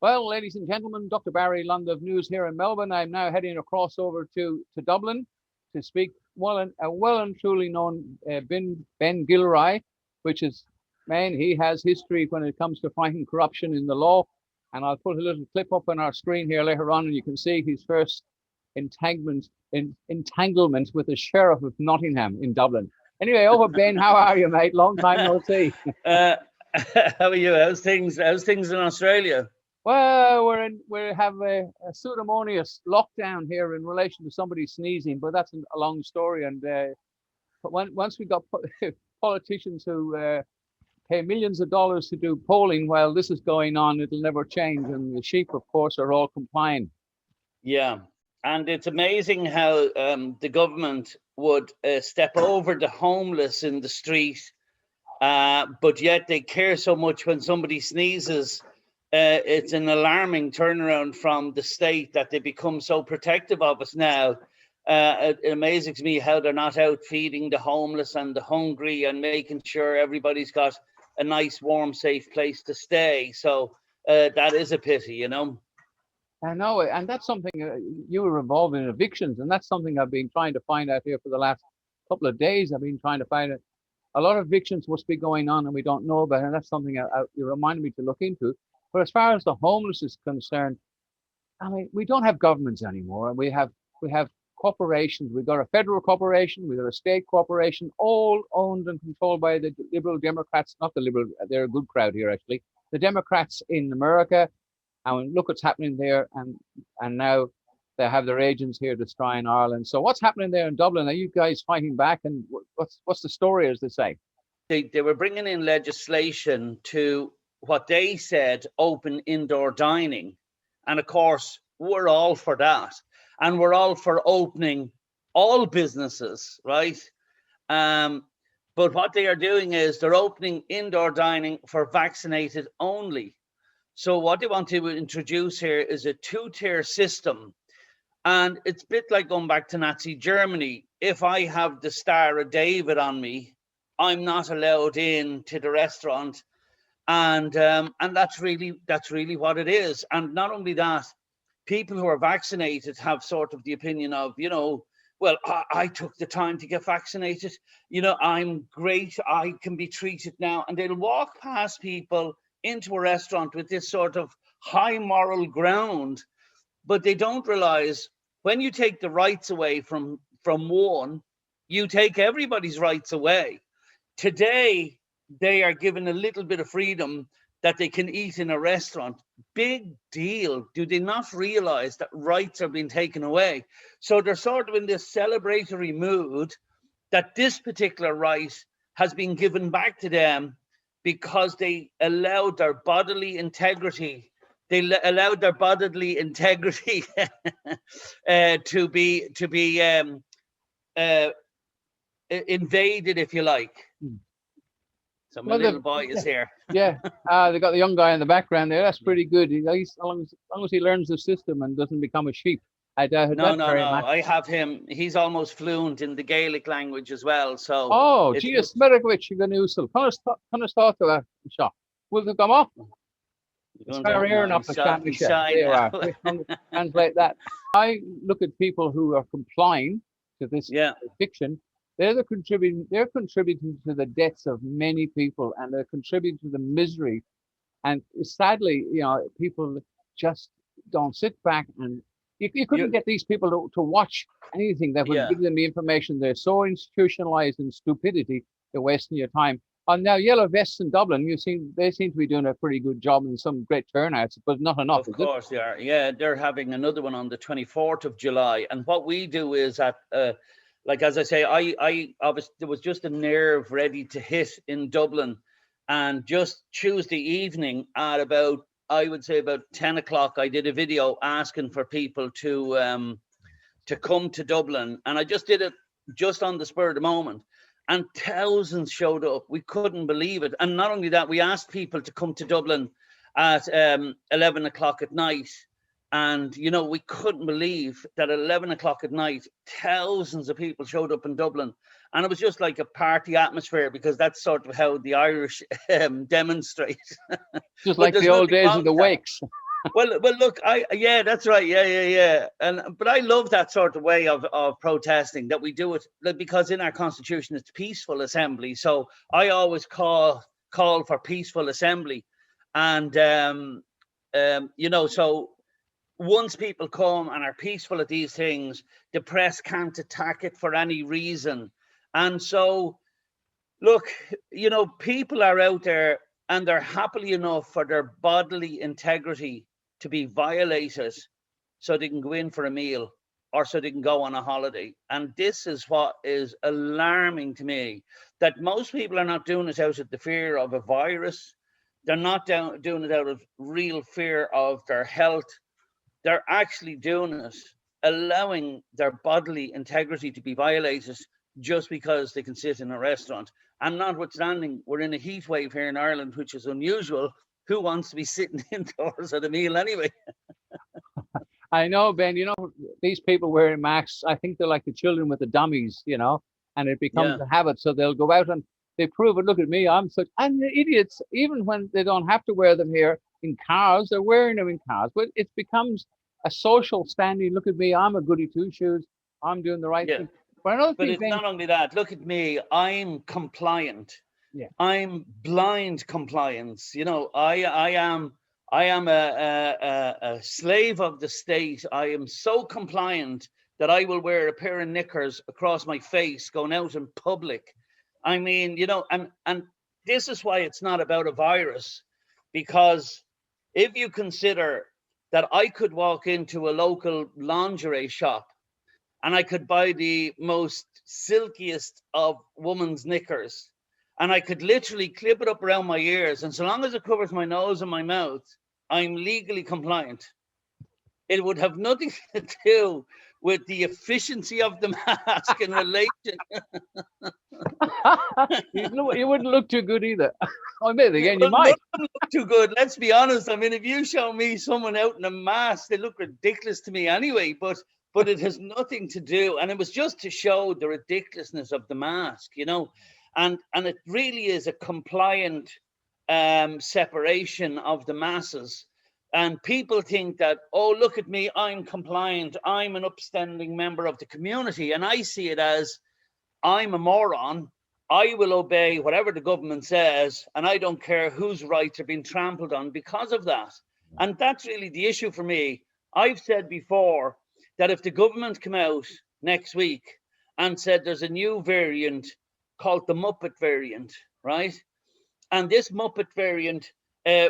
Well, ladies and gentlemen, Dr. Barry Lund of News here in Melbourne. I'm now heading across over to Dublin to speak a well and truly known Ben Gilroy, which is, man, he has history when it comes to fighting corruption in the law. And I'll put a little clip up on our screen here later on, and you can see his first entanglement with the Sheriff of Nottingham in Dublin. Anyway, over Ben, how are you, mate? Long time no see. How are you? How's things in Australia? Well, we have a pseudomonious lockdown here in relation to somebody sneezing, but that's a long story. And but once we got politicians who pay millions of dollars to do polling while this is going on, it'll never change. And the sheep, of course, are all complying. Yeah, and it's amazing how the government would step over the homeless in the street, but yet they care so much when somebody sneezes. It's an alarming turnaround from the state that they become so protective of us now. It amazes me how they're not out feeding the homeless and the hungry and making sure everybody's got a nice, warm, safe place to stay. So that is a pity, you know. I know, and that's something you were involved in evictions, and that's something I've been trying to find out here for the last couple of days. I've been trying to find it. A lot of evictions must be going on, and we don't know about it. And that's something you reminded me to look into. But as far as the homeless is concerned, I mean, we don't have governments anymore. We have corporations. We've got a federal corporation. We've got a state corporation, all owned and controlled by the Liberal Democrats. Not the Liberal, they're a good crowd here, actually. The Democrats in America. And look what's happening there. And now they have their agents here destroying Ireland. So what's happening there in Dublin? Are you guys fighting back? And what's the story, as they say? They were bringing in legislation to what they said open indoor dining, and of course we're all for that, and we're all for opening all businesses, right? But what they are doing is they're opening indoor dining for vaccinated only. So what they want to introduce here is a two-tier system, and it's a bit like going back to Nazi Germany. If I have the Star of David on me, I'm not allowed in to the restaurant. And that's really what it is. And not only that, people who are vaccinated have sort of the opinion of, you know, well, I took the time to get vaccinated. You know, I'm great. I can be treated now. And they'll walk past people into a restaurant with this sort of high moral ground, but they don't realize when you take the rights away from one, you take everybody's rights away. Today, they are given a little bit of freedom that they can eat in a restaurant. Big deal. Do they not realize that rights are being taken away? So they're sort of in this celebratory mood that this particular right has been given back to them because they allowed their bodily integrity. They allowed their bodily integrity to be invaded, as you like. So my little boy is here. Yeah, they got the young guy in the background there. That's pretty good. As long as he learns the system and doesn't become a sheep. I doubt it. No. I have him. He's almost fluent in the Gaelic language as well. So. Oh, geez, Smerigwich, you're going to use it. Can I start to that shop? Will it come off? Translate that. I look at people who are complying to this eviction. They're contributing to the deaths of many people, and they're contributing to the misery. And sadly, you know, people just don't sit back, and you couldn't get these people to watch anything that would give them the information. They're so institutionalized in stupidity, they're wasting your time. And now Yellow Vests in Dublin, they seem to be doing a pretty good job and some great turnouts, but not enough. Of course they are. Yeah, they're having another one on the 24th of July. And what we do is at like, as I say, I obviously, there was just a nerve ready to hit in Dublin, and just Tuesday evening at about, I would say about 10 o'clock, I did a video asking for people to come to Dublin, and I just did it just on the spur of the moment, and thousands showed up. We couldn't believe it. And not only that, we asked people to come to Dublin at 11 o'clock at night. And, you know, we couldn't believe that at 11 o'clock at night, thousands of people showed up in Dublin. And it was just like a party atmosphere, because that's sort of how the Irish demonstrate. Just like the old days of the wakes. Well, look, yeah, that's right, yeah, but I love that sort of way of protesting, that we do it, like, because in our constitution it's peaceful assembly. So I always call for peaceful assembly, and so once people come and are peaceful at these things, the press can't attack it for any reason, and so look, people are out there and they're happily enough for their bodily integrity to be violated so they can go in for a meal or so they can go on a holiday. And this is what is alarming to me, that most people are not doing it out of the fear of a virus. They're not doing it out of real fear of their health. They're actually doing it, allowing their bodily integrity to be violated just because they can sit in a restaurant. And notwithstanding, we're in a heat wave here in Ireland, which is unusual. Who wants to be sitting indoors at a meal anyway? I know, Ben, these people wearing masks, I think they're like the children with the dummies, and it becomes Yeah, a habit. So they'll go out and they prove it. Look at me, I'm the idiots. Even when they don't have to wear them here in cars, they're wearing them in cars. But it becomes a social standing. Look at me, I'm a goody two shoes. I'm doing the right yeah. thing. But another But thing, it's Ben, not only that. Look at me. I'm compliant. yeah, I'm blind compliance. I am a slave of the state. I am so compliant that I will wear a pair of knickers across my face going out in public. I mean, and this is why it's not about a virus, because if you consider that I could walk into a local lingerie shop and I could buy the most silkiest of woman's knickers, and I could literally clip it up around my ears, and so long as it covers my nose and my mouth, I'm legally compliant. It would have nothing to do with the efficiency of the mask in relation. you wouldn't look too good either. I admit again, you Well, none might. of them look too good. Let's be honest. I mean, if you show me someone out in a mask, they look ridiculous to me anyway. But it has nothing to do, and it was just to show the ridiculousness of the mask, and it really is a compliant separation of the masses. And people think that, oh, look at me, I'm compliant, I'm an upstanding member of the community, and I see it as I'm a moron. I will obey whatever the government says, and I don't care whose rights are being trampled on because of that. And that's really the issue for me. I've said before that if the government come out next week and said there's a new variant called the Muppet variant, right? And this Muppet variant,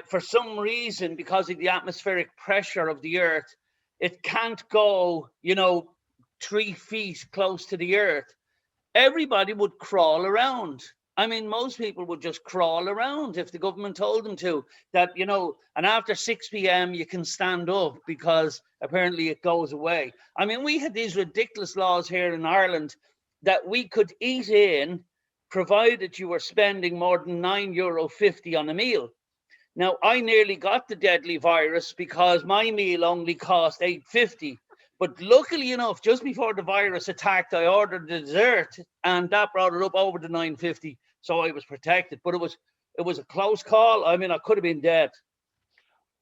for some reason, because of the atmospheric pressure of the Earth, it can't go, 3 feet close to the Earth. Everybody would crawl around. I mean, most people would just crawl around if the government told them to. That, and after 6 p.m., you can stand up because apparently it goes away. I mean, we had these ridiculous laws here in Ireland that we could eat in, provided you were spending more than €9.50 on a meal. Now, I nearly got the deadly virus because my meal only cost $8.50. But luckily enough, just before the virus attacked, I ordered the dessert, and that brought it up over the $9.50. So I was protected. But it was a close call. I mean, I could have been dead.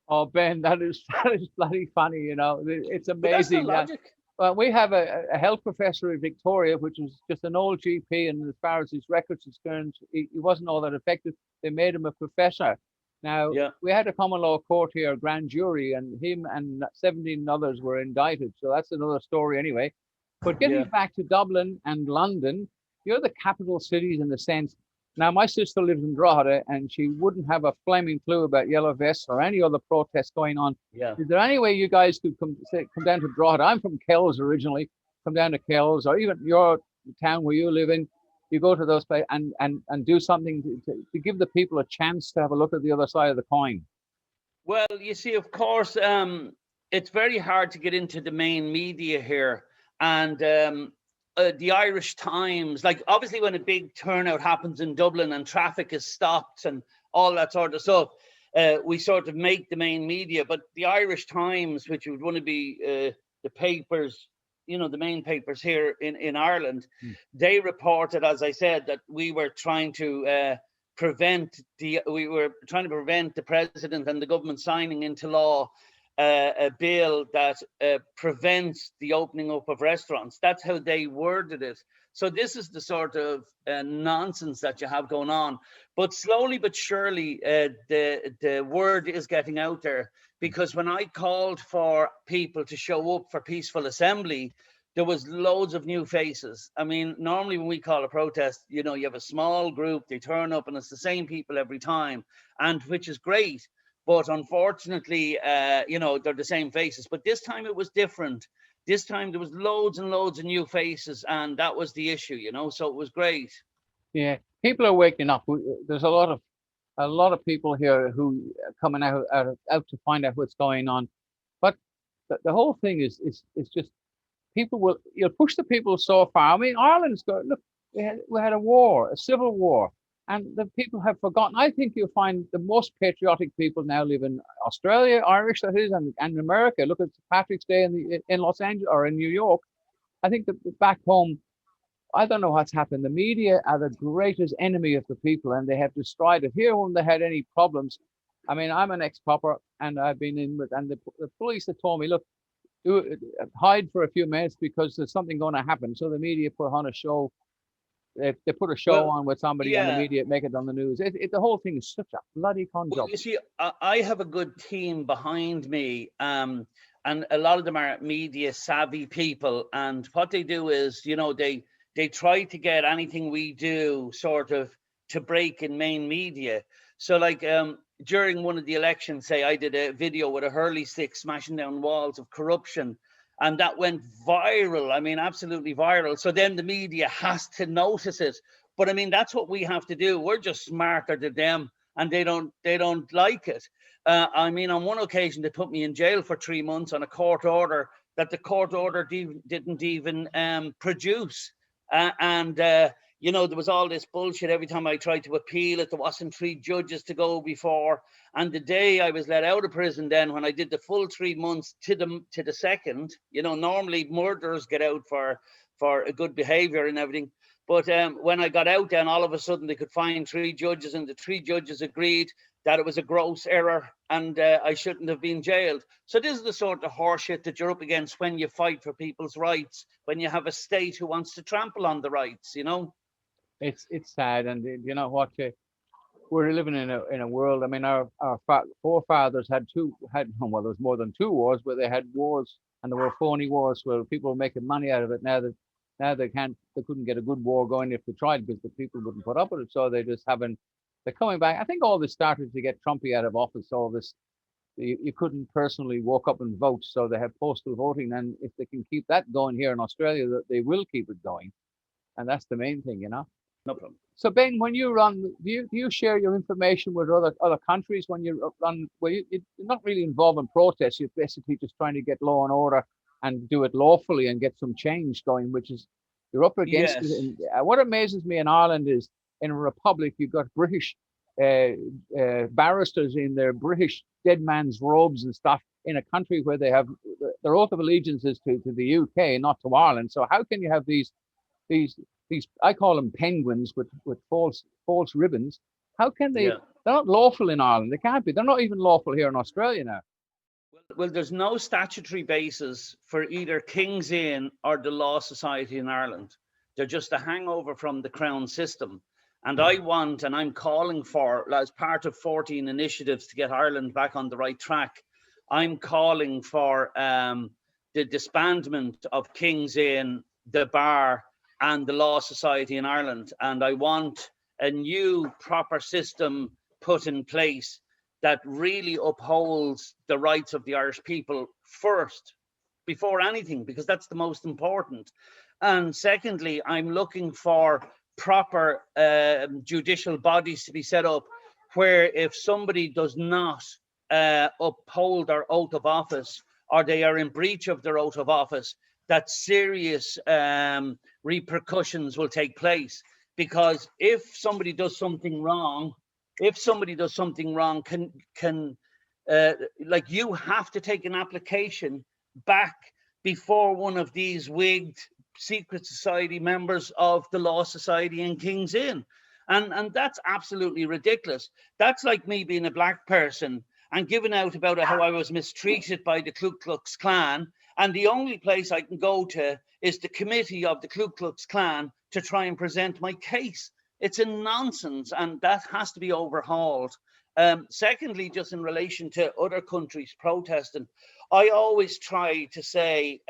Oh, Ben, that is that is bloody funny. It's But that's the amazing that. logic. Well, we have a health professor in Victoria, which was just an old GP, and as far as his records is concerned, he wasn't all that effective. They made him a professor. Now, Yeah, we had a common law court here, a grand jury, and him and 17 others were indicted. So that's another story anyway. But getting yeah, back to Dublin and London, you're the capital cities in the sense. Now, my sister lives in Drogheda, and she wouldn't have a flaming clue about yellow vests or any other protests going on. yeah. Is there any way you guys could come down to Drogheda? I'm from Kells originally. Come down to Kells, or even your town where you live in. You go to those places and do something to give the people a chance to have a look at the other side of the coin. Well, you see, of course, it's very hard to get into the main media here. And the Irish Times, like obviously when a big turnout happens in Dublin and traffic is stopped and all that sort of stuff, we sort of make the main media. But the Irish Times, which would want to be the papers, the main papers here in Ireland, they reported, as I said, that we were trying to prevent the president and the government signing into law a bill that prevents the opening up of restaurants. That's how they worded it. So this is the sort of nonsense that you have going on. But slowly but surely, the word is getting out there, because when I called for people to show up for peaceful assembly, there was loads of new faces. I mean, normally when we call a protest, you know, you have a small group, they turn up and it's the same people every time, and which is great. But unfortunately, you know, they're the same faces. But this time it was different. This time there was loads and loads of new faces, and that was the issue, you know. So it was great. Yeah, people are waking up. There's a lot of people here who are coming out to find out what's going on. But the whole thing is just people will you'll push the people so far. I mean, Ireland's got look. We had a war, a civil war, and the people have forgotten. I think you'll find the most patriotic people now live in Australia, Irish that is, and America. Look at Patrick's Day in Los Angeles or in New York. I think that back home, I don't know what's happened. The media are the greatest enemy of the people, and they have destroyed it. Here, when they had any problems, I mean, I'm an ex-copper, and I've been in with, and the police have told me, look, hide for a few minutes because there's something going to happen. So the media put on a show. They put a show Well, on with somebody, and the yeah. media make it on the news. The whole thing is such a bloody con Well, job. you see, I have a good team behind me, and a lot of them are media savvy people. And what they do is, you know, they try to get anything we do sort of to break in main media. So, like during one of the elections, say I did a video with a hurley stick smashing down walls of corruption, and that went viral. I mean, absolutely viral. So then the media has to notice it. But I mean, that's what we have to do. We're just smarter than them, and they don't like it. I mean, on one occasion they put me in jail for 3 months on a court order that the court order didn't even produce, and you know, there was all this bullshit every time I tried to appeal it. There wasn't 3 judges to go before, and the day I was let out of prison, then when I did the full 3 months to the second, you know, normally murderers get out for a good behavior and everything. But when I got out, then all of a sudden they could find 3 judges, and the 3 judges agreed that it was a gross error and I shouldn't have been jailed. So this is the sort of horseshit that you're up against when you fight for people's rights, when you have a state who wants to trample on the rights, you know? It's sad, and you know what? We're living in a world. I mean, our forefathers had well, there's more than 2 wars, but they had wars, and there were phony wars where people were making money out of it. Now they couldn't get a good war going if they tried, because the people wouldn't put up with it. So they're coming back. I think all this started to get Trumpy out of office. All this, you couldn't personally walk up and vote, so they have postal voting, and if they can keep that going here in Australia, that they will keep it going, and that's the main thing, you know. No problem. So Ben, when you run, do you share your information with other countries when you run? Well, you're not really involved in protests. You're basically just trying to get law and order and do it lawfully and get some change going, which is you're up against it. Yes. And what amazes me in Ireland is in a republic you've got British barristers in their British dead man's robes and stuff in a country where they have their oath of allegiance is to the UK, not to Ireland. So how can you have these I call them penguins with false ribbons? How can they? Yeah. They're not lawful in Ireland. They can't be. They're not even lawful here in Australia now. Well, there's no statutory basis for either King's Inn or the Law Society in Ireland. They're just a hangover from the Crown system. And I'm calling for, as part of 14 initiatives to get Ireland back on the right track, I'm calling for the disbandment of King's Inn, the Bar, and the Law Society in Ireland. And I want a new proper system put in place that really upholds the rights of the Irish people first, before anything, because that's the most important. And secondly, I'm looking for proper judicial bodies to be set up where if somebody does not uphold their oath of office, or they are in breach of their oath of office, that serious repercussions will take place. Because if somebody does something wrong, can like, you have to take an application back before one of these wigged secret society members of the Law Society in King's Inn. And that's absolutely ridiculous. That's like me being a black person and giving out about how I was mistreated by the Ku Klux Klan. And the only place I can go to is the committee of the Ku Klux Klan to try and present my case. It's a nonsense, and that has to be overhauled. Secondly, just in relation to other countries protesting, I always try to say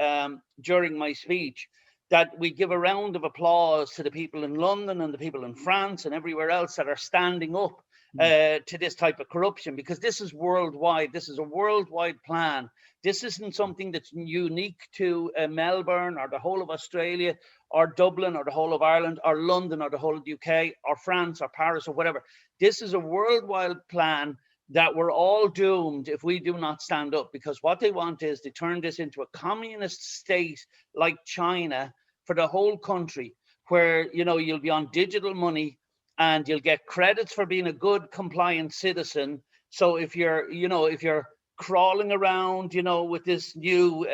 during my speech that we give a round of applause to the people in London and the people in France and everywhere else that are standing up to this type of corruption, because this is worldwide. This is a worldwide plan. This isn't something that's unique to Melbourne or the whole of Australia or Dublin or the whole of Ireland or London or the whole of the UK or France or Paris or whatever. This is a worldwide plan that we're all doomed if we do not stand up, because what they want is to turn this into a communist state like China for the whole country, where, you know, you'll be on digital money and you'll get credits for being a good compliant citizen. So if you're crawling around, you know, with this new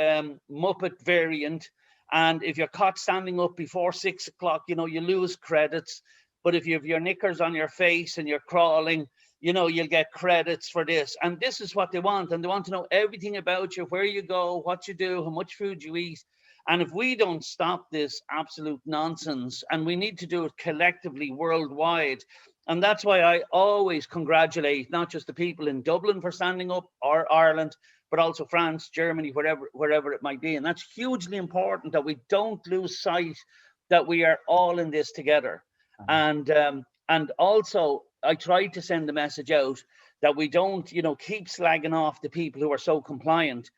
Muppet variant, and if you're caught standing up before 6 o'clock, you know, you lose credits. But if you have your knickers on your face and you're crawling, you know, you'll get credits for this. And this is what they want. And they want to know everything about you, where you go, what you do, how much food you eat. And if we don't stop this absolute nonsense, and we need to do it collectively worldwide, and that's why I always congratulate not just the people in Dublin for standing up, or Ireland, but also France, Germany, wherever it might be. And that's hugely important, that we don't lose sight that we are all in this together. And also, I tried to send the message out that we don't, you know, keep slagging off the people who are so compliant.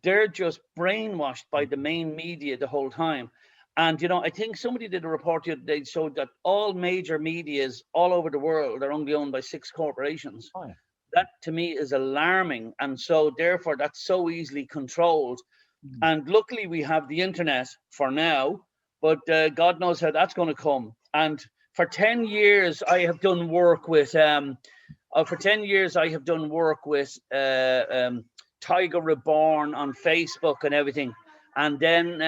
They're just brainwashed by the main media the whole time. And, you know, I think somebody did a report the other day showed that all major medias all over the world are only owned by 6 corporations. Oh, yeah. That to me is alarming. And so therefore that's so easily controlled. And luckily we have the internet for now, but God knows how that's going to come. And for 10 years I have done work with Tiger Reborn on Facebook and everything. And then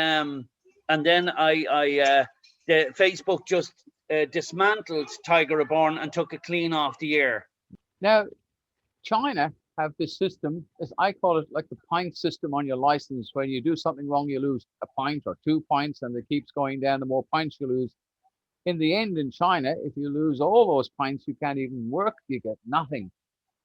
Facebook just dismantled Tiger Reborn and took it clean off the air. Now, China have this system, as I call it, like the point system on your license. When you do something wrong, you lose a point or 2 points, and it keeps going down. The more points you lose. In the end, in China, if you lose all those points, you can't even work. You get nothing.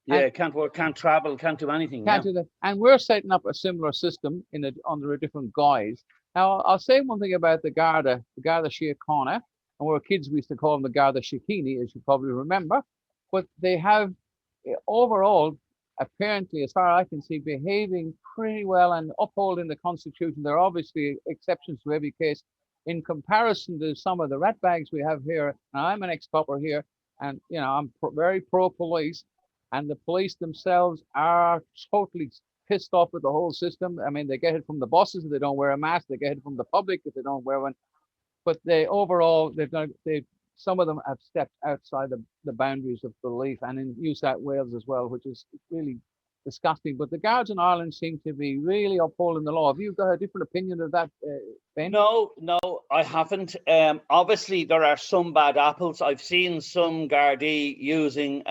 Yeah, can't work, can't travel, can't do anything. Can't do that. And we're setting up a similar system under a different guise. Now, I'll say one thing about the Garda Síochána, and we're kids, we used to call them the Garda Síochána, as you probably remember. But they have overall, apparently, as far as I can see, behaving pretty well and upholding the Constitution. There are obviously exceptions to every case. In comparison to some of the ratbags we have here, and I'm an ex-copper here, and you know I'm very pro-police, and the police themselves are totally pissed off with the whole system. I mean, they get it from the bosses if they don't wear a mask. They get it from the public if they don't wear one. But some of them have stepped outside the boundaries of belief, and in New South Wales as well, which is really disgusting. But the guards in Ireland seem to be really upholding the law. Have you got a different opinion of that, Ben? No, I haven't. Obviously, there are some bad apples. I've seen some Gardaí using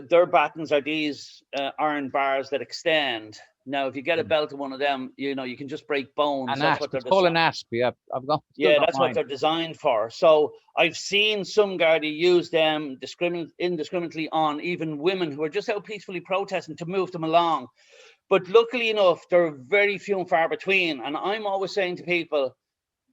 their battens are these iron bars that extend. Now, if you get a belt of one of them, you know, you can just break bones. It's called an asp. Yeah, that's what they're designed for. So I've seen some Gardaí use them indiscriminately on even women who are just out peacefully protesting to move them along. But luckily enough, they're very few and far between. And I'm always saying to people,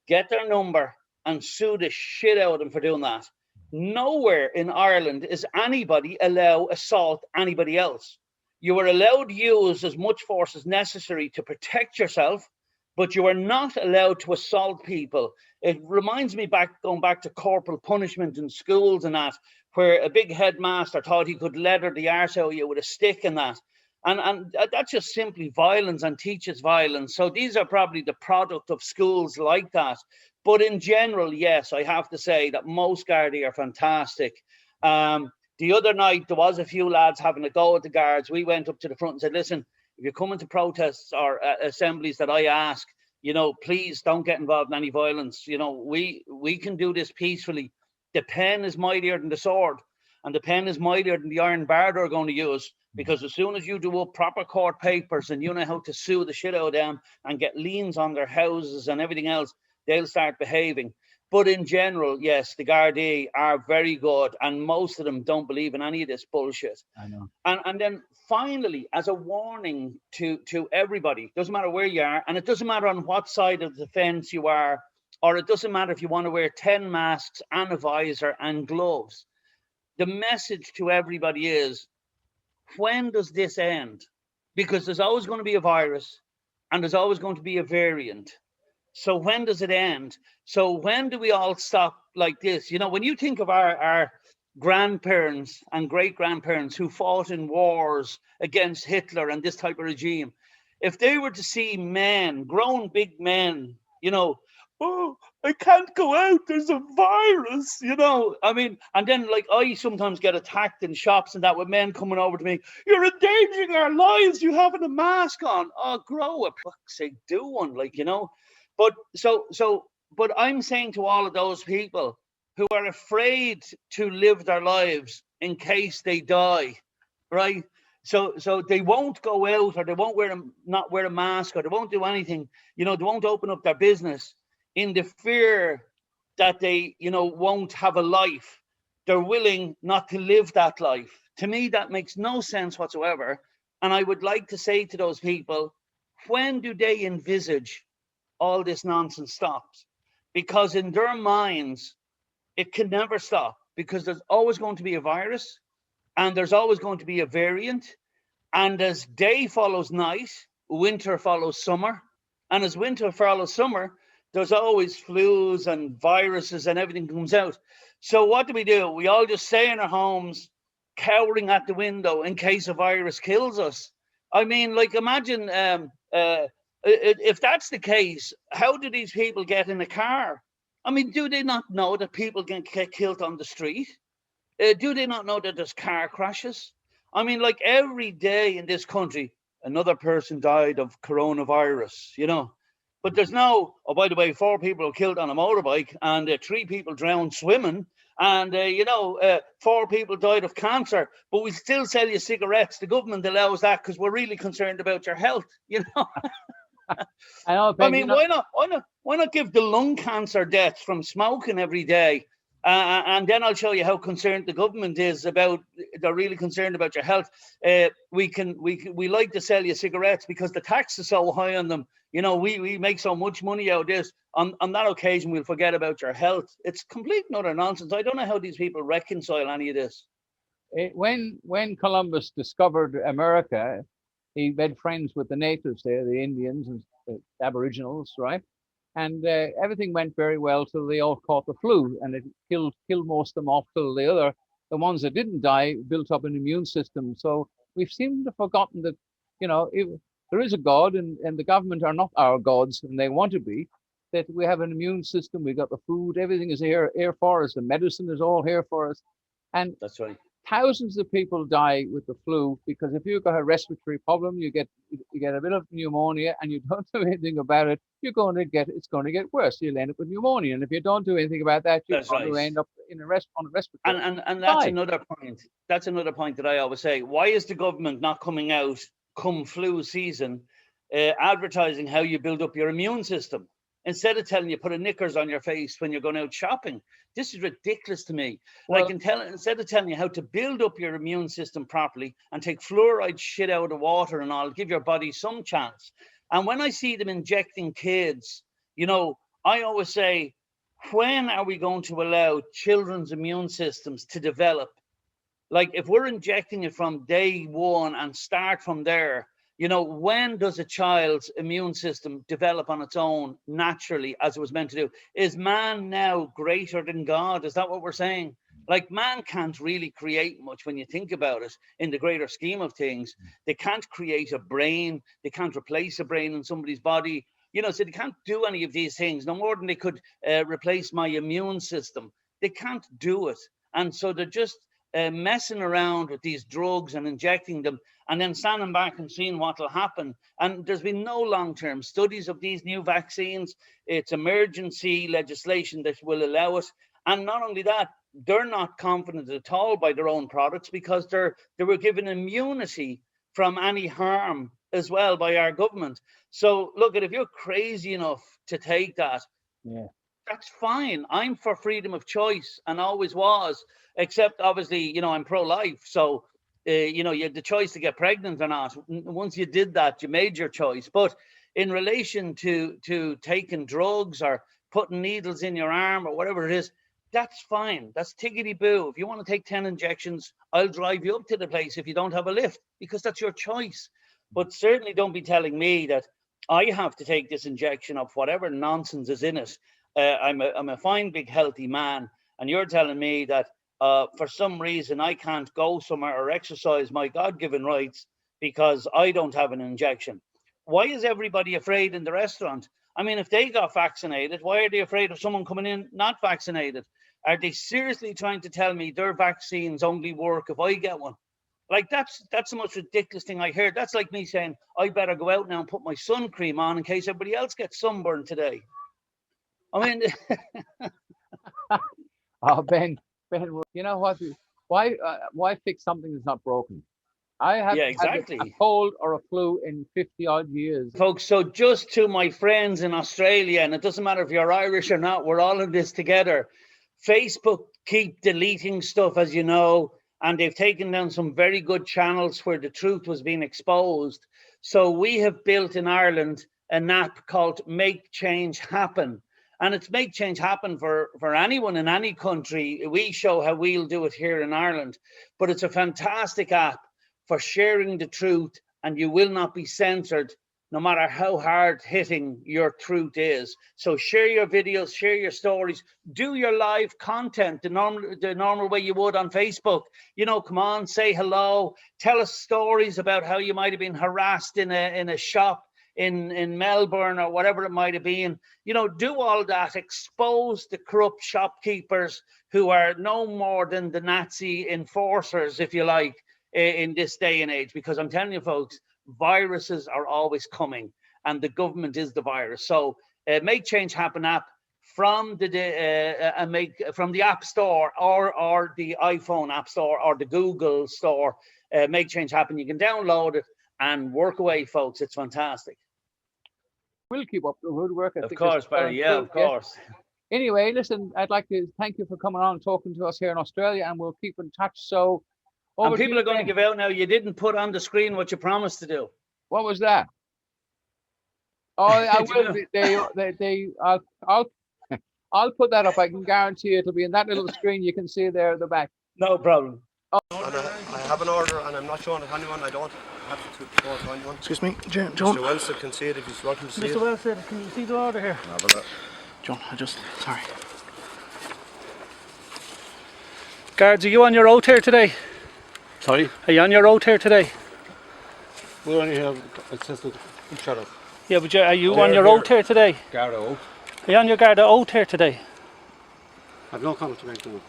get their number and sue the shit out of them for doing that. Nowhere in Ireland is anybody allowed assault anybody else. You are allowed to use as much force as necessary to protect yourself, but you are not allowed to assault people. It reminds me going back to corporal punishment in schools and that, where a big headmaster thought he could leather the arse out of you with a stick and that. And that's just simply violence and teaches violence. So these are probably the product of schools like that. But in general, yes, I have to say that most Gardaí are fantastic. The other night, there was a few lads having a go at the guards. We went up to the front and said, listen, if you're coming to protests or assemblies that I ask, you know, please don't get involved in any violence. You know, we can do this peacefully. The pen is mightier than the sword, and the pen is mightier than the iron bar they're going to use. Because as soon as you do up proper court papers and you know how to sue the shit out of them and get liens on their houses and everything else, they'll start behaving. But in general, yes, the Gardaí are very good, and most of them don't believe in any of this bullshit. I know. And then finally, as a warning to everybody, doesn't matter where you are, and it doesn't matter on what side of the fence you are, or it doesn't matter if you want to wear 10 masks and a visor and gloves. The message to everybody is, when does this end? Because there's always going to be a virus and there's always going to be a variant. So when does it end? So when do we all stop like this? You know, when you think of our grandparents and great-grandparents who fought in wars against Hitler and this type of regime, if they were to see men, grown big men, you know, oh, I can't go out, there's a virus, you know. I mean, and then like I sometimes get attacked in shops and that with men coming over to me, you're endangering our lives, you having a mask on. Oh, grow a fuck's sake, do one, like, you know. But but I'm saying to all of those people who are afraid to live their lives in case they die, right? So they won't go out, or they won't not wear a mask, or they won't do anything, you know, they won't open up their business in the fear that they, you know, won't have a life. They're willing not to live that life. To me, that makes no sense whatsoever. And I would like to say to those people, when do they envisage all this nonsense stops? Because in their minds, it can never stop, because there's always going to be a virus and there's always going to be a variant. And as day follows night, winter follows summer. And as winter follows summer, there's always flus and viruses and everything comes out. So what do? We all just stay in our homes, cowering at the window in case a virus kills us. I mean, like, imagine if that's the case, how do these people get in a car? I mean, do they not know that people can get killed on the street? Do they not know that there's car crashes? I mean, like, every day in this country, another person died of coronavirus, you know. But there's no, oh, by the way, 4 people were killed on a motorbike and 3 people drowned swimming. And, 4 people died of cancer, but we still sell you cigarettes. The government allows that because we're really concerned about your health, you know. I know, Ben, I mean, why not give the lung cancer deaths from smoking every day? And then I'll show you how concerned the government is about. They're really concerned about your health. We like to sell you cigarettes because the tax is so high on them. You know, we make so much money out of this. On that occasion, we'll forget about your health. It's complete and utter nonsense. I don't know how these people reconcile any of this. When Columbus discovered America, he made friends with the natives there, the Indians and the Aboriginals, right? And everything went very well till they all caught the flu, and it killed most of them off. Till the ones that didn't die built up an immune system. So we've seemed to have forgotten that, you know, there is a God, and the government are not our gods, and they want to be. That we have an immune system, we got the food, everything is here for us. The medicine is all here for us, and that's right. Thousands of people die with the flu because if you've got a respiratory problem, you get a bit of pneumonia and you don't do anything about it, it's going to get worse. You'll end up with pneumonia, and if you don't do anything about that, you're going to end up on a respiratory. And that's another point. That's another point that I always say. Why is the government not coming out come flu season, advertising how you build up your immune system? Instead of telling you put a knickers on your face when you're going out shopping. This is ridiculous to me. Well, instead of telling you how to build up your immune system properly and take fluoride shit out of water and all, give your body some chance. And when I see them injecting kids, you know, I always say, when are we going to allow children's immune systems to develop? Like, if we're injecting it from day one and start from there, you know, when does a child's immune system develop on its own naturally as it was meant to do? Is man now greater than God? Is that what we're saying? Like, man can't really create much when you think about it in the greater scheme of things. They can't create a brain. They can't replace a brain in somebody's body. You know, so they can't do any of these things, no more than they could replace my immune system. They can't do it. And so they're just messing around with these drugs and injecting them and then standing back and seeing what will happen. And there's been no long-term studies of these new vaccines. It's emergency legislation that will allow it. And not only that, they're not confident at all by their own products because they were given immunity from any harm as well by our government. So look, if you're crazy enough to take that, that's fine. I'm for freedom of choice and always was, except obviously, I'm pro-life. So, you had the choice to get pregnant or not. Once you did that, you made your choice. But in relation to taking drugs or putting needles in your arm or whatever it is, that's fine. That's tiggity-boo. If you want to take 10 injections, I'll drive you up to the place if you don't have a lift, because that's your choice. But certainly don't be telling me that I have to take this injection of whatever nonsense is in it. I'm a fine, big, healthy man, and you're telling me that for some reason I can't go somewhere or exercise my God-given rights because I don't have an injection. Why is everybody afraid in the restaurant? I mean, if they got vaccinated, why are they afraid of someone coming in not vaccinated? Are they seriously trying to tell me their vaccines only work if I get one? Like, that's the most ridiculous thing I heard. That's like me saying, I better go out now and put my sun cream on in case everybody else gets sunburned today. I mean... Oh, Ben, you know what? Why fix something that's not broken? I have had a cold or a flu in 50 odd years. Folks, so just to my friends in Australia, and it doesn't matter if you're Irish or not, we're all in this together. Facebook keep deleting stuff, as you know, and they've taken down some very good channels where the truth was being exposed. So we have built in Ireland an app called Make Change Happen. And it's Make Change Happen for anyone in any country. We show how we'll do it here in Ireland. But it's a fantastic app for sharing the truth, and you will not be censored no matter how hard hitting your truth is. So share your videos, share your stories, do your live content the normal way you would on Facebook. Come on, say hello, tell us stories about how you might have been harassed in a shop in Melbourne or whatever it might have been. Do all that, expose the corrupt shopkeepers who are no more than the Nazi enforcers, if you like, in this day and age, because I'm telling you folks, viruses are always coming and the government is the virus. So Make Change Happen app from the App Store or the iPhone App Store or the Google Store. Make Change Happen. You can download it and work away, folks. It's fantastic. We'll keep up the good work. Of course, Barry. Yeah, of course. Anyway, listen, I'd like to thank you for coming on and talking to us here in Australia, and we'll keep in touch. So, and people are going to give out now. You didn't put on the screen what you promised to do. What was that? Oh, I will. I'll put that up. I can guarantee it'll be in that little screen you can see there at the back. No problem. Oh. And I have an order, and I'm not showing it to anyone. I don't have to show it to anyone. Excuse me, John. Mr. Wilson can see it if he's welcome to see it. Mr. Wilson, can you see the order here? Have a look. John, sorry. Guards, are you on your oath here today? Sorry? Are you on your oath here today? We only have, it says the, shut up. Yeah, but are you on your oath here today? Guard oath. Are you on your Garda oath here today? I've no comment to make to it.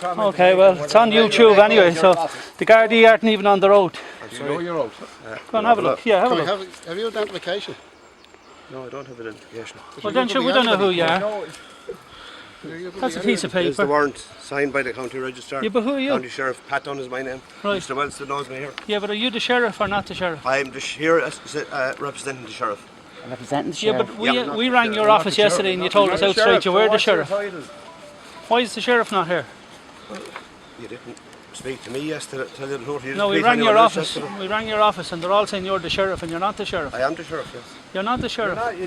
Okay, well, it's on YouTube anyway, so the Gardaí aren't even on their oath. You know your oath? Go on, have a look. Yeah, have a look. Have you identification? No, I don't have identification. Well, then sure, we don't know who you are. That's a piece of paper. It's the warrant signed by the county registrar. Yeah, but who are you? County Sheriff Pat Dunn is my name. Right. Mr. Wilson knows me here. Yeah, but are you the sheriff or not the sheriff? I'm here representing the sheriff. Representing the sheriff? Yeah, but we rang your office yesterday and you told us outright you were the sheriff. Why is the sheriff not here? You didn't speak to me yesterday. Tell you the truth. No, we rang your office. We rang your office and they're all saying you're the sheriff and you're not the sheriff. I am the sheriff, yes. You're not the sheriff. You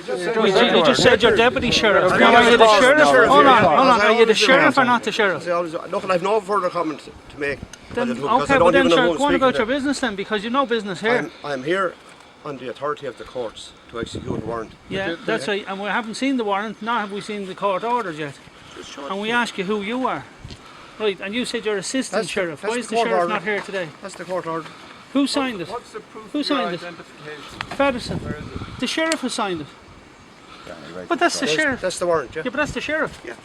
just said you're deputy sheriff. Now, are you the sheriff? Hold on. Are you the sheriff or not the sheriff? Look, I've no further comment to make. Then, okay, but then sure, go on about your business then, because you've no business here. I'm here on the authority of the courts to execute the warrant. Yeah, that's right. And we haven't seen the warrant, nor have we seen the court orders yet. And we ask you who you are. Right, and you said you're assistant sheriff. Why is the sheriff not here today? That's the court order. Who signed it? What's the proof Who signed it? Fedderson. The sheriff has signed it. But that's the sheriff. That's the warrant, yeah. Yeah, but that's the sheriff. Yeah.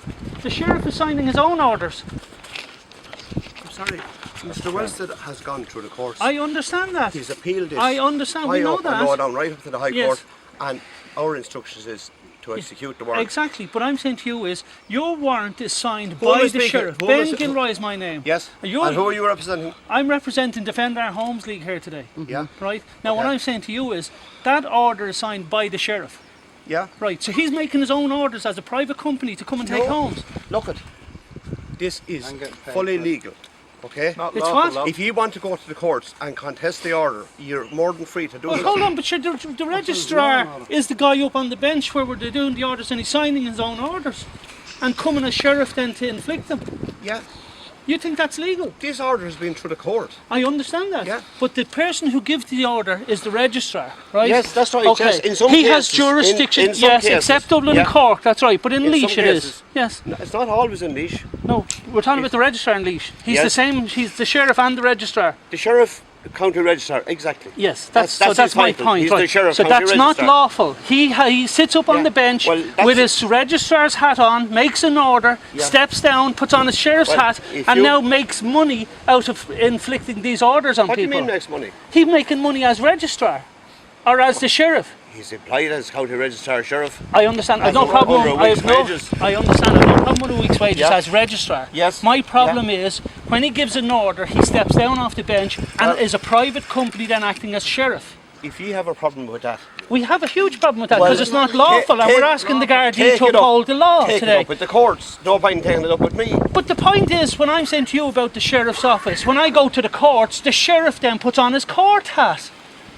The sheriff is signing his own orders. Sorry, Mr. Wellstead has gone through the courts. I understand that. He's appealed this. I understand, we know that. I know down right up to the High Yes. Court, and our instructions is to execute the warrant. Exactly. But I'm saying to you is, your warrant is signed Who am I by the speaking? sheriff. Who am I Ben sp- Gilroy is my name. Yes. And And who are you representing? I'm representing Defend Our Homes League here today. Yeah. Right? Now what Okay. I'm saying to you is, that order is signed by the sheriff. Yeah. Right, so he's making his own orders as a private company to come and take No. homes. Look at this is fully legal. Okay. It's what? If you want to go to the courts and contest the order, you're more than free to do Well, it. hold on, but sure, the registrar is the guy up on the bench where we're doing the orders and he's signing his own orders and coming as sheriff then to inflict them. Yeah. You think that's legal? This order has been through the court. I understand that. Yeah. But the person who gives the order is the registrar, right? Yes, that's right, Okay. yes, in some he has cases, jurisdiction, in some yes, cases, except Dublin yeah. and Cork, that's right. But in In Laois some it is. cases. Yes. No, it's not always in Laois. No, we're talking about the registrar in Laois. He's Yes. the same, he's the sheriff and the registrar. The sheriff, county registrar, exactly. Yes, That's that's his my title. point. He's the right. sheriff, So county that's not registrar. lawful. He sits up on Yeah. the bench Well, that's- with his registrar's hat on, makes an order, Yeah. steps down, puts on his sheriff's Well, hat, if and you- now makes money out of inflicting these orders on What do you people. mean makes money? He's making money as registrar or as the sheriff. He's employed as county registrar sheriff. I understand. I've As no under- problem. under a I week's have no. wages. I understand. I've no problem with a week's wages Yeah. as registrar. Yes. My problem is when he gives an order, he steps down off the bench and Well- is a private company then acting as sheriff. If you have a problem with that, We have a huge problem with that Well, because it's not lawful, and take- we're asking the Gardaí take to it up. uphold the law take it today. up with the courts. No point in taking it up with me. But the point is, when I'm saying to you about the sheriff's office, when I go to the courts, the sheriff then puts on his court hat.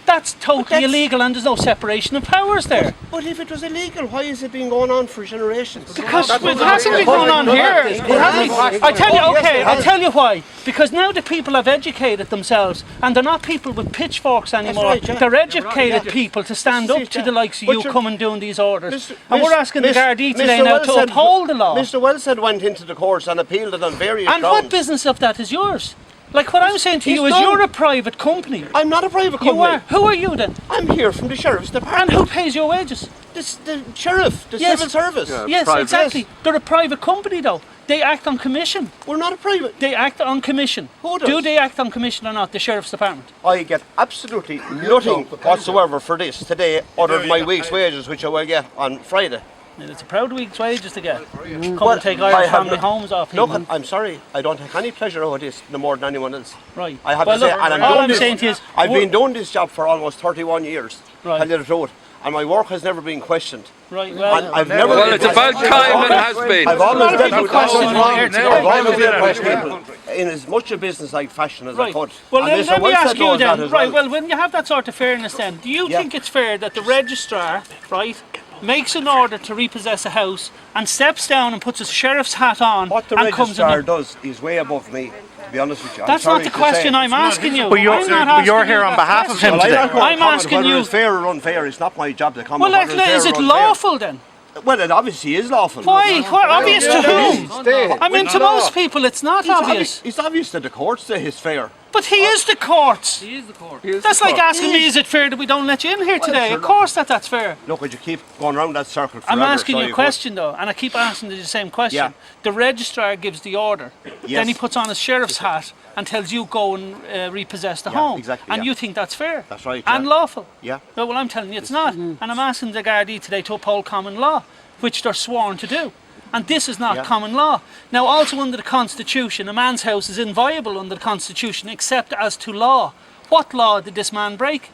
That's totally that's- illegal, and there's no separation of powers there. But if it was illegal, why has it been going on for generations? Because it hasn't been going on here. It hasn't. I tell you, okay, I tell you why. Because now the people have educated themselves, and they're not people with pitchforks anymore. right, yeah. They're educated people to stand up to the likes of But you you're- coming doing these orders. Mr. And we're asking the Miss- Gardaí today Mr. now to Wellstead- uphold the law. Mr. Wellstead went into the courts and appealed it on various And grounds. what business of that is yours? Like what I'm saying to you It's is done. you're a private company. I'm not a private You company. are. Who are you then? I'm here from the sheriff's And department. who pays your wages? The sheriff, the Yes. civil service. Yes, exactly. They're a private company though. They act on commission. We're not a private. They act on commission. Who does? Do they act on commission or not? The sheriff's department. I get absolutely nothing whatsoever for this today, other than my week's wages, which I will get on Friday. And it's a proud week's wages to get. Come Well, and take I Irish have family no- homes off Look, people. I'm sorry, I don't take any pleasure out of this no more than anyone else. Right. I have Well, to say, look, and I'm all doing I'm this, saying to you is, I've been doing this job for almost 31 years. Right. I did it out, and my work has never been questioned. right. And Well, I've never. Well, it's about time it has been. I've always people dealt with question customers it wrong. here today. I've always dealt with people in as much a business-like fashion as I right. could. Well, And then, Mr. let me Wellstead ask you knows that then. as Right. Well, when you have that sort of fairness, then, do you Yeah. think it's fair that the registrar, right, makes an order to repossess a house and steps down and puts his sheriff's hat on What the and comes in? registrar does is way above me, to be honest with you. I'm That's sorry not the to question say. I'm asking you. But you're, I'm not but asking you're you here on that behalf of question. him Well, I'm today. not going to I'm comment asking whether you- it's fair or unfair. It's not my job to comment Well, whether it's fair is or it unfair. lawful then? Well, it obviously is lawful. Why? What? Obvious to whom? I mean, to most people, it's not obvious. It's obvious to the courts that it's fair. But he is the courts. He is the court. That's like asking me, is it fair that we don't let you in here today? Of course that's fair. Look, would you keep going around that circle forever? I'm asking so you a question though, and I keep asking you the same question. Yeah. The registrar gives the order, Yes. then he puts on his sheriff's hat and tells you go and repossess the Yeah, home. exactly, And yeah. you think that's fair? That's right, And yeah. lawful? Yeah. Well, I'm telling you it's not. And I'm asking the Gardaí today to uphold common law, which they're sworn to do. And this is not Yeah. common law. Now, also under the Constitution, a man's house is inviolable under the Constitution except as to law. What law did this man break?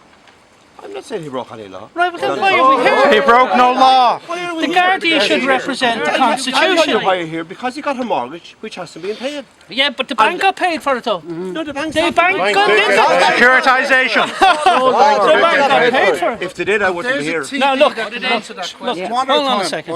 I'm not saying he broke any law. Right, well then why are we here? He broke no law. The Gardaí should represent the I'll tell you why Constitution. you're here, because he got a mortgage which hasn't been paid. Yeah, but the bank got paid for it though. No, the bank's The not- bank got Securitization. The bank got paid for it. If they did, I wouldn't be here. Now look, Answer that question. hold on a second.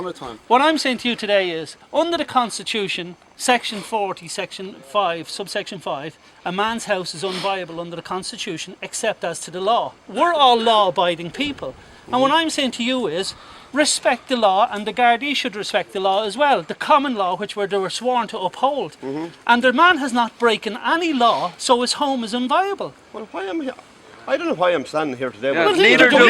What I'm saying to you today is, under the Constitution, Section 40, Section 5, subsection 5, a man's house is unviable under the Constitution except as to the law. We're all law-abiding people. And what I'm saying to you is, respect the law, and the Gardaí should respect the law as well, the common law which they were sworn to uphold. And the man has not broken any law, so his home is inviolable. Well, why am I here? I don't know why I'm standing here today. Yeah, but- neither do we.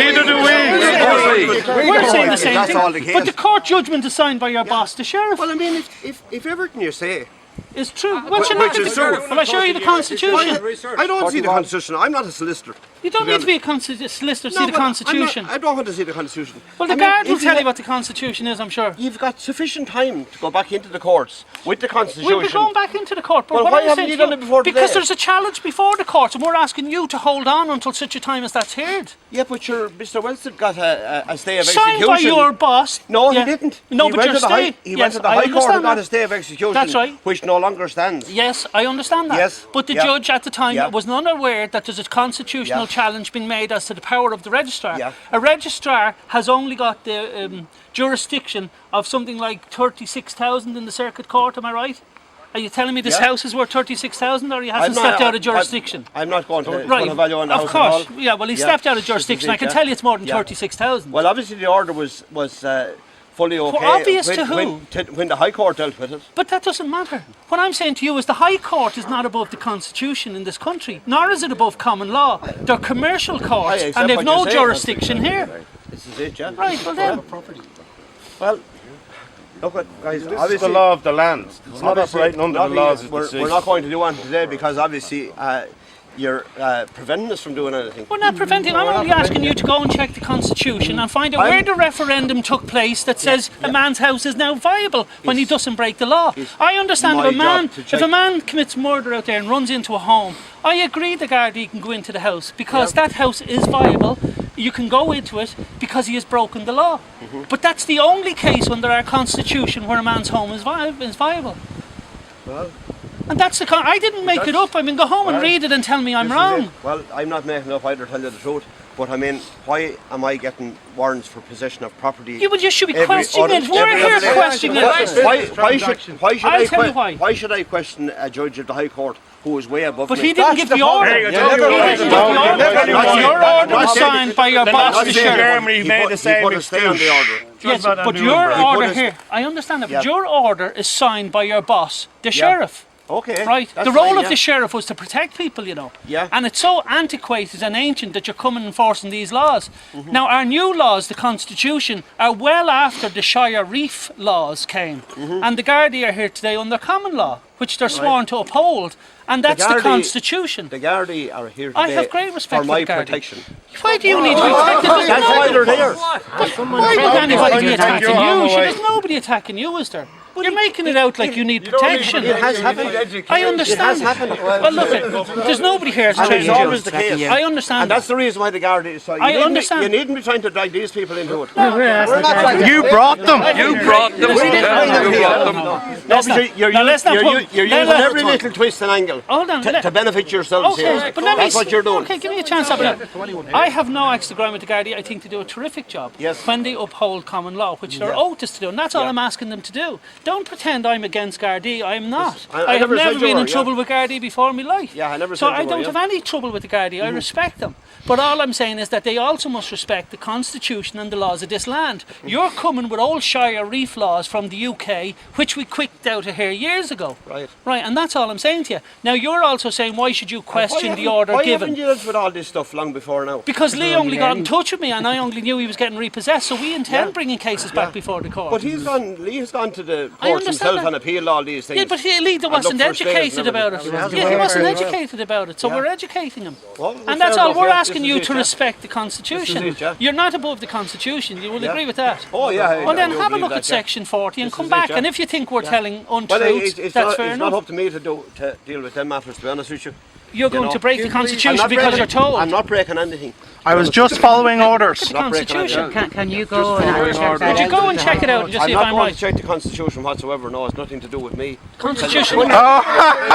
We're saying the same That's all the thing. case. But the court judgment is signed by your boss, the sheriff. Well, I mean, if everything you say is true. What's your Which name? is true. Will I show you the Constitution? I don't see the Constitution. I'm not a solicitor. You don't need to be a solicitor to see the but Constitution. I don't want to see the Constitution. Well, the guard will tell you what the Constitution is, I'm sure. You've got sufficient time to go back into the courts with the Constitution. We'll be going back into the court, but Well, what why I'm haven't saying you to done it before because today? there's a challenge before the courts, and we're asking you to hold on until such a time as that's heard. Yeah, but Mr. Wilson got a stay of Signed execution. by your boss. No, Yeah. he didn't. No, he but went you're to the staying. He went to the High Court and got a stay of execution. That's right. Which no longer stands. Yes, I understand that. Yes, But the yeah, judge at the time yeah. was not aware that there's a constitutional Yeah. challenge being made as to the power of the registrar. Yeah. A registrar has only got the jurisdiction of something like 36,000 in the circuit court, am I right? Are you telling me this Yeah. house is worth 36,000 or he hasn't I'm not- stepped out of I'm- jurisdiction? I'm not going to Right, put a value on the of house course. at all. Yeah, well, he Yeah. stepped out of This is jurisdiction. it, I can yeah. tell you it's more than Yeah. 36,000. Well, obviously the order was fully okay. obvious when, to who? When the High Court dealt with it. But that doesn't matter. What I'm saying to you is the High Court is not above the Constitution in this country, nor is it above common law. They're commercial courts, accept and they've what no you're saying. jurisdiction here. This is it, yeah. Right, well then. Well, look at guys. This is obviously, the law of the land. It's not obviously, operating under the laws of the sea. we're not going to do anything today because obviously you're preventing us from doing anything. We're not preventing. I'm only asking you to go and check the Constitution and find out where the referendum took place that says a man's house is now viable when he doesn't break the law. I understand my if a man job to if check. a man commits murder out there and runs into a home, I agree the Gardaí can go into the house because that house is viable. You can go into it because he has broken the law. But that's the only case under our Constitution where a man's home is viable. Well, And that's the I didn't make it up. I mean, go home and well, read it and tell me I'm this is wrong. it. Well, I'm not making up either, tell you the truth. But I mean, why am I getting warrants for possession of property? You should be every questioning other- it. We're every here other day? questioning it. I'll tell you why. Why should I question a judge of the High Court who is way above But me? he didn't give the order. He didn't give the order. Your order was signed by your boss, the sheriff. Germany made the same He put a stay on the order. Yes, about but that your new order He put here, I understand that, but Yeah. your order is signed by your boss, the sheriff. Okay. Right? that's The role fine, of yeah. the sheriff was to protect people, you know. Yeah. And it's so antiquated and ancient that you're coming enforcing these laws. Now, our new laws, the Constitution, are well after the Shire Reef laws came. And the Gardaí are here today under common law, which they're sworn to uphold. And that's the Gardaí- Constitution. The Gardaí are here I today have great respect for for my the Gardaí. protection. Why do you need to be protected? There's That's why they're there. Why would anybody be attacking you? There's nobody attacking you, is there? You're making it out like you need protection. It has happened. I understand. It has happened. Well, look, there's nobody here to And change it's always you. the case. I understand. And that's the reason why the Gardaí. So I understand. You needn't be trying to drag these people into it. You brought them. You brought them. Yeah, you brought them. Let's not- now, let's not put- You're now, using let's- every little twist and angle Hold on. to benefit yourselves Okay, here. but let me. That's what you're doing. Okay, give me a chance. I have no extra ground with the Gardaí. I think they do a terrific job Yes. when they uphold common law, which their Yeah. oath is to do, and that's all Yeah. I'm asking them to do. Don't pretend I'm against Gardaí. I'm not. I I have never said never you been were, in yeah. trouble with Gardaí before in my life. Yeah, I never So said you I were, don't yeah. have any trouble with the Gardaí. I respect them. But all I'm saying is that they also must respect the Constitution and the laws of this land. You're coming with old Shire Reef laws from the UK, which we kicked out of here years ago. Right. Right, and that's all I'm saying to you. Now you're also saying, why should you question the order why given? haven't you dealt with all this stuff long before now? Because Lee only got in touch with me and I only knew he was getting repossessed, so we intend bringing cases back before the court. But Lee has gone to the I courts understand himself that. and appealed all these things. Yeah, but Lee And wasn't look for stays educated and about it. everything. Yeah, he wasn't educated about it, so we're educating him. And that's all. We're asking you to respect the Constitution. This is it, yeah. You're not above the Constitution. You will agree with that. Oh yeah. Well, then I do have a believe look that, at yeah. Section 40 and This come is it, back. yeah. And if you think we're telling Well, untruths, it's that's fair not enough. up to me to deal with them matters, to be honest with you. You're going know. to break the I'm Constitution not because breaking- you're told. I'm not breaking anything. I was just following orders. The not breaking Constitution. Can you go and check that Would you out? go and check it out and just see I'm if not I'm going right? to check the Constitution whatsoever. No, it's nothing to do with me. Constitution.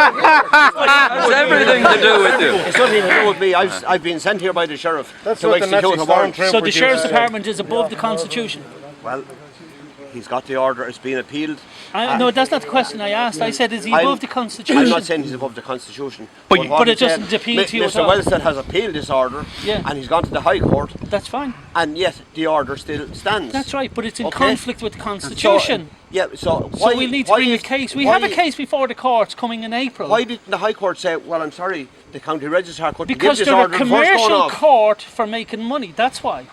Has everything to do with you. It's nothing to do with me. I've been sent here by the sheriff to what the execute a warrant. So the Sheriff's Department is above the Constitution. Well, he's got the order. It's been appealed. No, that's not the question I asked. I said, is he I'm- above the Constitution? I'm not saying he's above the Constitution. But what but I'm it doesn't saying, appeal to you at Mr. all. Wellstead has appealed this order, Yeah. and he's gone to the High Court, That's fine. and yet the order still stands. That's right, but it's in Okay. conflict with the Constitution. Yeah, so So why, we'll need to why bring a is- case. We why have a is- case before the courts coming in April. Why didn't the High Court say, well, I'm sorry, the county registrar couldn't Because give this they're a order before it's going commercial off? court for making money. That's why.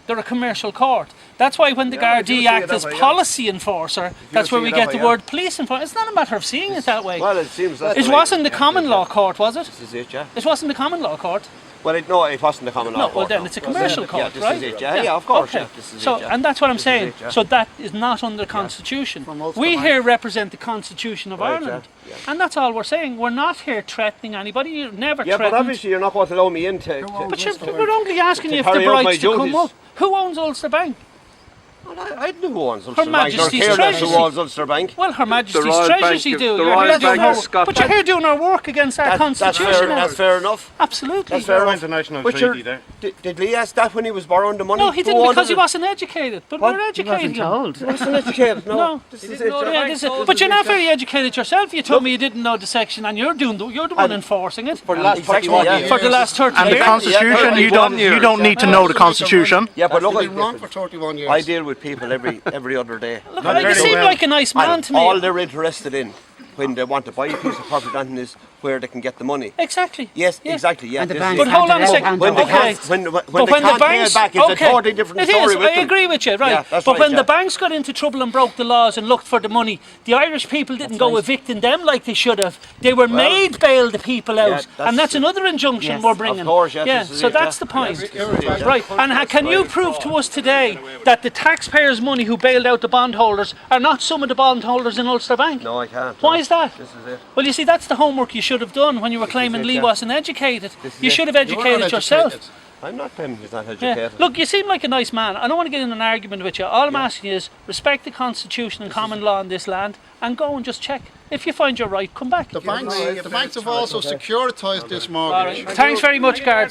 They're a commercial court. That's why when the Gardaí act as policy enforcer, that's where we get the word police enforcer. It's not a matter of seeing it that way. Well, it seems that's It wasn't the common law court, was it? This is it, yeah. It wasn't the common law court. Well, no, it wasn't the common law. No, well court, then no. it's a commercial court, Yeah, this right? is it, yeah, of course, Okay. yeah. This is So, it, yeah. and that's what I'm This is saying. it, yeah. So that is not under the Constitution. We here represent the Constitution of Right, Ireland. yeah. And that's all we're saying. We're not here threatening anybody. You're never Yeah, threatened. but obviously you're not going to allow me in to We're only asking you if the carry out my rights to come duties. up. Who owns Ulster Bank? I don't know who owns Ulster Bank. Majesty's Or care less Treasury. who owns Ulster Bank. Well, Her Majesty's Royal Treasury Bank do. of- the You're Royal here doing Bank our- of Scotland. But you're here doing our work against our Constitution. That's fair enough. Absolutely. That's fair enough. International But treaty there. did Lee ask that when he was borrowing the money? No, he Who didn't owned because he it? wasn't educated. But What? we're He educating him. Told. Wasn't educated, no. No. This is it. Yeah, this is- but you're not very educated yourself. You told me you didn't know the section, and you're the one enforcing it For the last 31 years. for the last 30 And the years. Constitution, you don't need to know the Constitution. Yeah, but look, Been wrong for 31 years. I deal with people every other day. Look, you seem like a nice man And to me. all they're interested in when they want to buy a piece of property and is where they can get the money. Exactly. Yes, Yeah. exactly. Yeah. And the this bank is But it. hold on a Hand second. When they Okay. can't, when But they when the can't pay banks, it back, it's okay, a totally different it story is. with I them. agree with you, right? Yeah, that's but right, when yeah. the banks got into trouble and broke the laws and looked for the money, the Irish people didn't go evicting them like they should have. They were made bail the people out, and that's another injunction Yes. we're bringing. Of course, yes, yeah. this is So it, that's yeah. the point, Yes. right? And can you prove to us today that the taxpayers' money who bailed out the bondholders are not some of the bondholders in Ulster Bank? No, I can't. Why is that? This is it. Well, you see, that's the homework you should have done when you were claiming it, Lee yeah. wasn't educated. This is You it. should have You're not educated yourself. educated. I'm not claiming he's not Yeah. educated. Look, you seem like a nice man. I don't want to get in an argument with you. All I'm asking you is respect the Constitution and common law in this land and go and just check. If you find you're right, come back. The banks have also securitised this All mortgage. right. Thanks very much, guards.